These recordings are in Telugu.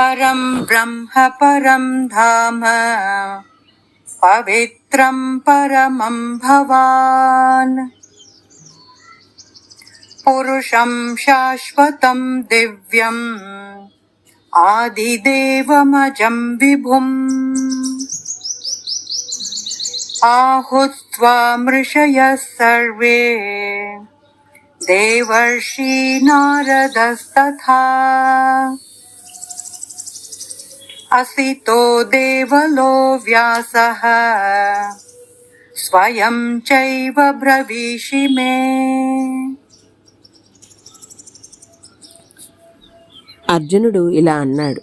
परं ब्रह्म परं धाम पवित्रं परमं भवान् पुरुषं शाश्वतं दिव्यम् आदिदेवमजं विभुम् आहुस्त्वा मृषयः सर्वे देवर्षि नारदस्तथा असितो देवलो व्यासः स्वयं चैव ब्रवीषि मे। అర్జునుడు ఇలా అన్నాడు,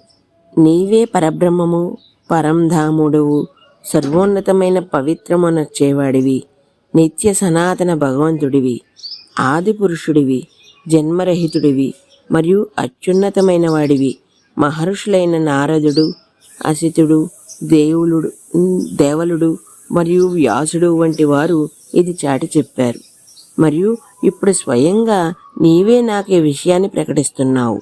నీవే పరబ్రహ్మము, పరంధాముడువు, సర్వోన్నతమైన పవిత్రమునొచ్చేవాడివి, నిత్య సనాతన భగవంతుడివి, ఆది పురుషుడివి, జన్మరహితుడివి మరియు అత్యున్నతమైన వాడివి. మహర్షులైన నారదుడు, అసితుడు, దేవలుడు మరియు వ్యాసుడు వంటి వారు ఇది చాటి చెప్పారు. మరియు ఇప్పుడు స్వయంగా నీవే నాకు ఈ విషయాన్ని ప్రకటిస్తున్నావు.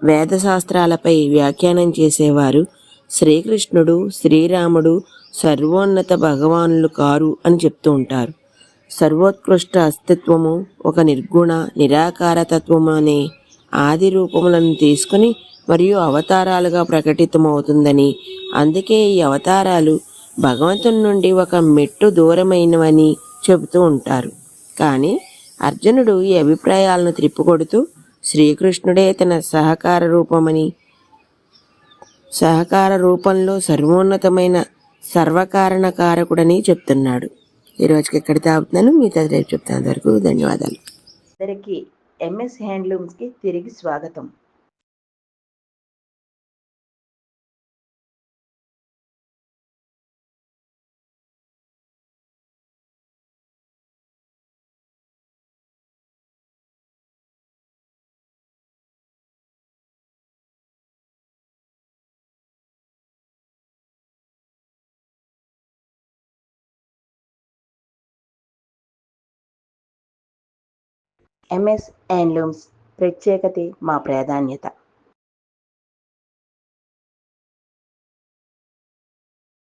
వేదశాస్త్రాలపై వ్యాఖ్యానం చేసేవారు శ్రీకృష్ణుడు, శ్రీరాముడు సర్వోన్నత భగవానులు కారు అని చెప్తూ ఉంటారు. సర్వోత్కృష్ట అస్తిత్వము ఒక నిర్గుణ నిరాకార తత్వము అనే ఆది రూపములను తీసుకుని మరియు అవతారాలుగా ప్రకటితమవుతుందని, అందుకే ఈ అవతారాలు భగవంతుని నుండి ఒక మెట్టు దూరమైనవని చెబుతూ ఉంటారు. కానీ అర్జునుడు ఈ అభిప్రాయాలను త్రిప్పుకొడుతూ శ్రీకృష్ణుడే తన సహకార రూపంలో సర్వోన్నతమైన సర్వకారణకారకుడని చెప్తున్నాడు. ఈరోజుకి ఎక్కడితో ఆపుతున్నాను, మీతో రేపు చెప్తాను. వరకు ధన్యవాదాలు. అందరికీ ఎంఎస్ హ్యాండ్లూమ్స్కి తిరిగి స్వాగతం. ఎంఎస్ హ్యాండ్లూమ్స్ ప్రత్యేకతే మా ప్రాధాన్యత.